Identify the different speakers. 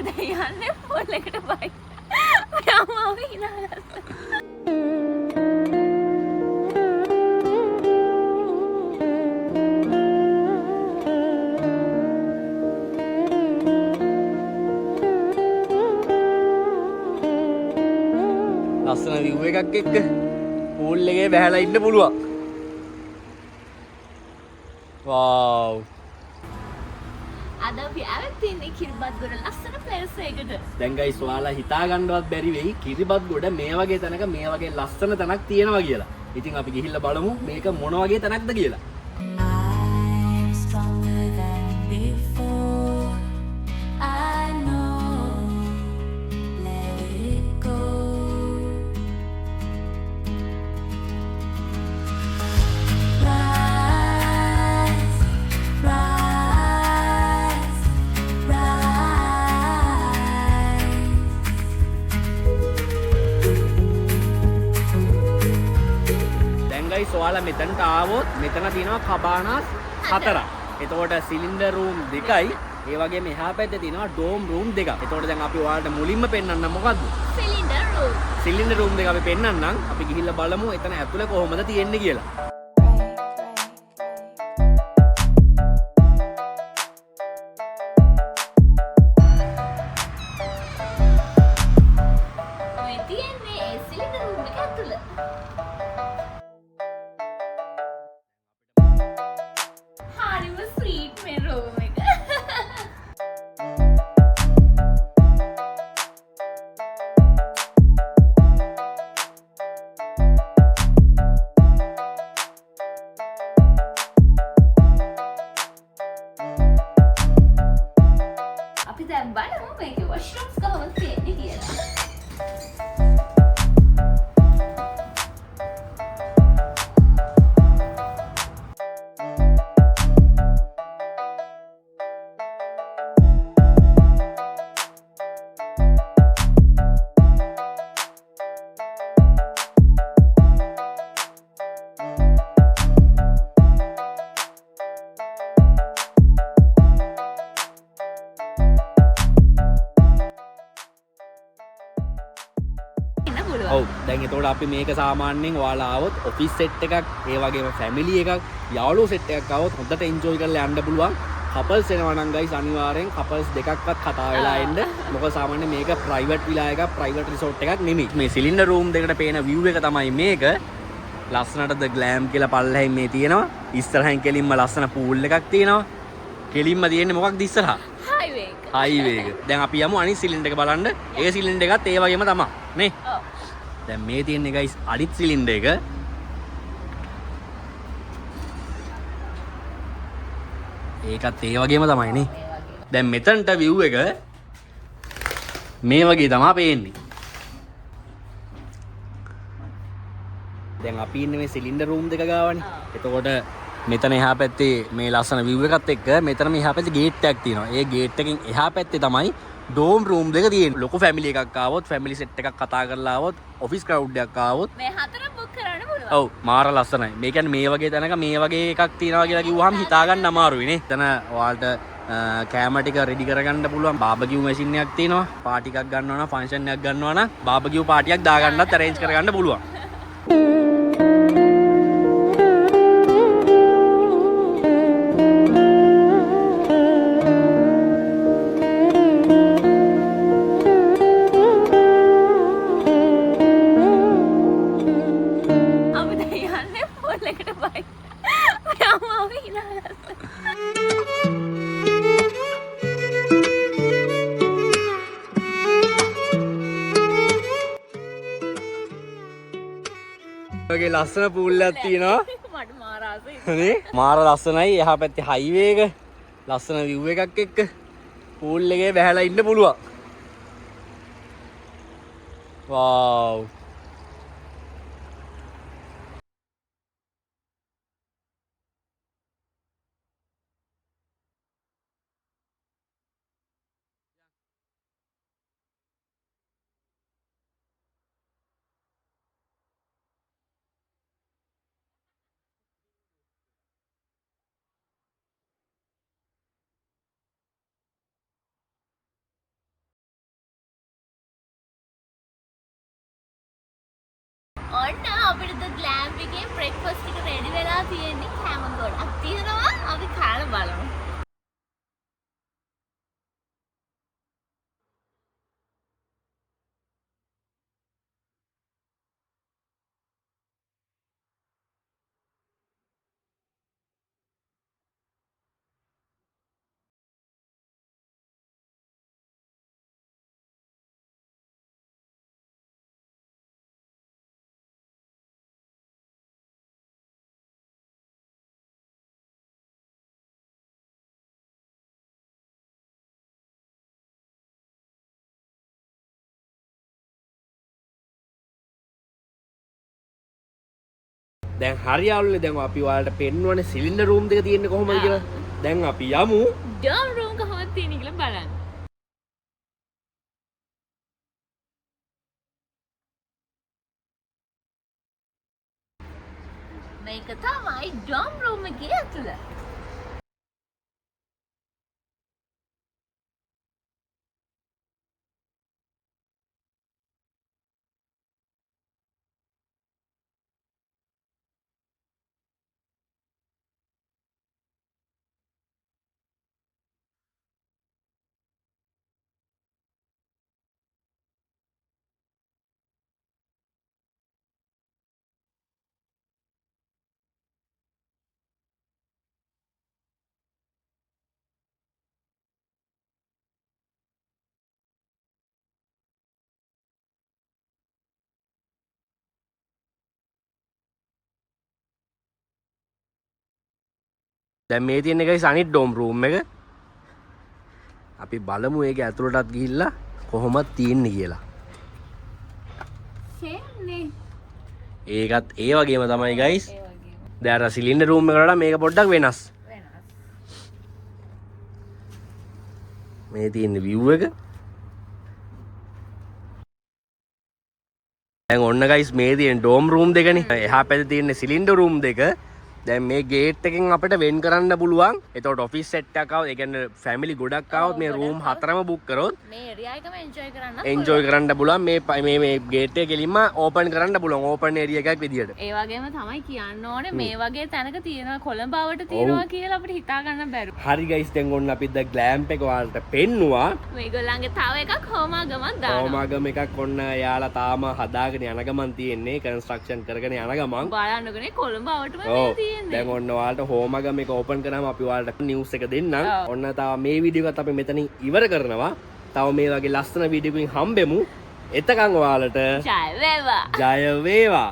Speaker 1: අපි දැන් යන්නේ පෝල් එකට බයි. ඔයාම ආවේ ඉනාගත්තා.
Speaker 2: ලස්සන view එකක් එක්ක pool එකේ බැහැලා ඉන්න පුළුවන්. wow.
Speaker 1: අද අපි ආවෙත් ඉන්නේ කිරිබත්ගොඩ ලස්සන ප්ලේස් එකකට.
Speaker 2: දැන් guys ඔයාලා හිතා ගන්නවත් බැරි වෙයි කිරිබත්ගොඩ මේ වගේ තැනක මේ වගේ ලස්සන තැනක් තියෙනවා කියලා. ඉතින් අපි ගිහිල්ලා බලමු මේක මොන වගේ තැනක්ද කියලා. ඔයාලා මෙතනට ආවොත් මෙතන තියෙනවා කබානාස් 4ක්. එතකොට සිලින්ඩර් රූම් 2යි. ඒ වගේම එහා පැත්තේ තියෙනවා ඩෝම් රූම් 2ක්. එතකොට දැන් අපි ඔයාලට මුලින්ම පෙන්නන්න මොකද්ද?
Speaker 1: Cylinder room.
Speaker 2: සිලින්ඩර් රූම් 2 අපි පෙන්නන්නම්. අපි ගිහිල්ලා බලමු එතන ඇතුලේ කොහොමද තියෙන්නේ කියලා.
Speaker 1: ඔය තියෙන්නේ ඒ සිලින්ඩර් රූම් එක ඇතුළේ. අපි දැන් බලමු මේකේ වොෂ්රූම්ස් කොහොමද තියෙන්නේ කියලා.
Speaker 2: ඔව් දැන් එතකොට අපි මේක සාමාන්‍යයෙන් ඔයාලා ආවොත් ඔෆිස් සෙට් එකක් ඒ වගේම ෆැමිලි එකක් යාළුවෝ සෙට් එකක් ආවොත් හොඳට එන්ජොයි කරලා යන්න පුළුවන්. කපල්ස් එනවා නම් ගයිස් අනිවාර්යෙන් කපල්ස් දෙකක්වත් කතා වෙලා එන්න. මොකද සාමාන්‍යයෙන් මේක ප්‍රයිවට් විලා එකක් ප්‍රයිවට් රිසෝට් එකක් නෙමෙයි. මේ සිලින්ඩර් රූම් දෙකට පේන view එක තමයි මේක. ලස්සනට ද ග්ලෑම් කියලා පල්ලෙහින් මේ තියෙනවා. ඉස්සරහින් කෙලින්ම ලස්සන pool එකක් තියෙනවා. කෙලින්ම තියෙන්නේ මොකක්ද ඉස්සරහා?
Speaker 1: හයිවේ එක.
Speaker 2: හයිවේ එක. දැන් අපි යමු අනිත් සිලින්ඩර් එක බලන්න. ඒ සිලින්ඩර් එකත් ඒ වගේම තමයි. නේ?
Speaker 1: ඔව්.
Speaker 2: දැන් මේ තියෙන්නේ ගයිස් අනිත් සිලින්ඩර් එක. ඒකත් ඒ වගේම තමයි නේ. දැන් මෙතනට view එක මේ වගේ තමයි පේන්නේ. දැන් අපි ඉන්නේ මේ සිලින්ඩර් රූම් දෙක ගාවනේ. එතකොට මෙතන එහා පැත්තේ මේ ලස්සන view එකත් එක්ක මෙතන මෙහා පැත්තේ ගේට් එකක් තියෙනවා. ඒ ගේට් එකෙන් එහා පැත්තේ තමයි ඩෝම් රූම් දෙක තියෙන්නේ. ලොකු ෆැමිලි එකක් ආවොත් ෆැමිලි සෙට් එකක් කතා කරලා ආවොත් ඔෆිස් ක්‍රවුඩ් එකක් ආවොත්
Speaker 1: මේ හතර බුක් කරන්න පුළුවන්.
Speaker 2: ඔව් මාර ලස්සනයි. මේ කියන්නේ මේ වගේ තැනක මේ වගේ එකක් තියනවා කියලා කිව්වහම හිතා ගන්න අමාරුයි නේ. එතන ඔයාලට කැම ටික රෙඩි කරගන්න පුළුවන්. බාබකියු මැෂින් එකක් තියෙනවා. පාටි එකක් ගන්නවා නම් ෆන්ක්ෂන් එකක් ගන්නවා නම් බාබකියු පාටියක් දාගන්නත් arrange කරගන්න පුළුවන්. වගේ ලස්සන pool එකක් තියෙනවා.
Speaker 1: මට මාර ආසයි.
Speaker 2: නේ? මාර ලස්සනයි. එහා පැත්තේ highway එක. ලස්සන view එකක් එක්ක pool එකේ බැහැලා ඉන්න පුළුවන්. wow.
Speaker 1: අපිට ග්ලෑම් එකේ බ්‍රෙක්ෆාස්ට් එක රෙඩි වෙලා තියෙන්නේ. කෑම ගොඩක් තියෙනවා. අපි කාලා බලමු.
Speaker 2: දැන් හරි යාළුවනේ දැන් අපි ඔයාලට පෙන්වන්නේ සිලින්ඩර් රූම් දෙක තියෙන්නේ කොහොමද කියලා. දැන් අපි යමු.
Speaker 1: ඩෝම් රූම් කොහොමද තියෙන්නේ කියලා බලන්න. මේක තමයි ඩෝම් රූම් එකේ ඇතුළ.
Speaker 2: දැන් මේ තියෙන එකයි අනිත් ඩෝම් රූම් එක. අපි බලමු ඒක ඇතුළටත් ගිහිල්ලා කොහොමද තියෙන්නේ කියලා.
Speaker 1: සේම්නේ.
Speaker 2: ඒකත් ඒ වගේම තමයි ගයිස්. දැන් අර සිලින්ඩර් රූම් එකට වඩා මේක පොඩ්ඩක් වෙනස්. මේ තියෙන view එක. දැන් ඔන්න ගයිස් මේ තියෙන ඩෝම් රූම් දෙකනේ. එහා පැත්තේ තියෙන සිලින්ඩර් රූම් දෙක. දැන් මේ ගේට් එකෙන් අපිට වෙන් කරන්න පුළුවන්. එතකොට ඔෆිස් සෙට් එකක් ආවොත් ඒ කියන්නේ ෆැමිලි ගොඩක් ආවොත් මේ රූම් හතරම බුක් කරොත්
Speaker 1: මේ ඒරියා එකම
Speaker 2: එන්ජොයි කරන්න පුළුවන්. මේ ගේට් එක කෙලින්ම ඕපන් කරන්න පුළුවන්. ඕපන් ඒරියා එකක් විදියට.
Speaker 1: ඒ වගේම තමයි කියන්න ඕනේ මේ වගේ තැනක තියෙනවා කොළඹවට තියෙනවා කියලා අපිට හිතා ගන්න බැරුව.
Speaker 2: හරි ගයිස් දැන් ඔන්න අපි ද ග්ලෑම්ප් එක ඔයාලට පෙන්නුවා.
Speaker 1: මේගොල්ලන්ගේ තව එකක් හෝමාගමක් දානවා.
Speaker 2: හෝමාගම එකක් ඔන්න යාලා තාම හදාගෙන යන ගමන් තියෙන්නේ. කන්ස්ට්‍රක්ෂන් කරගෙන යන ගමන්.
Speaker 1: බලන්නකනේ කොළඹවටම මේ තියෙන්නේ.
Speaker 2: දැන් ඔන්න ඔයාලට හෝමාගම එක ඕපන් කරාම අපි ඔයාලට නිවුස් එක දෙන්නම්. ඔන්න තව මේ වීඩියෝ එකත් අපි මෙතනින් ඉවර කරනවා. තව මේ වගේ ලස්සන වීඩියෝ එකකින් හම්බෙමු. එතකන් ඔයාලට
Speaker 1: ජය වේවා.
Speaker 2: ජය වේවා.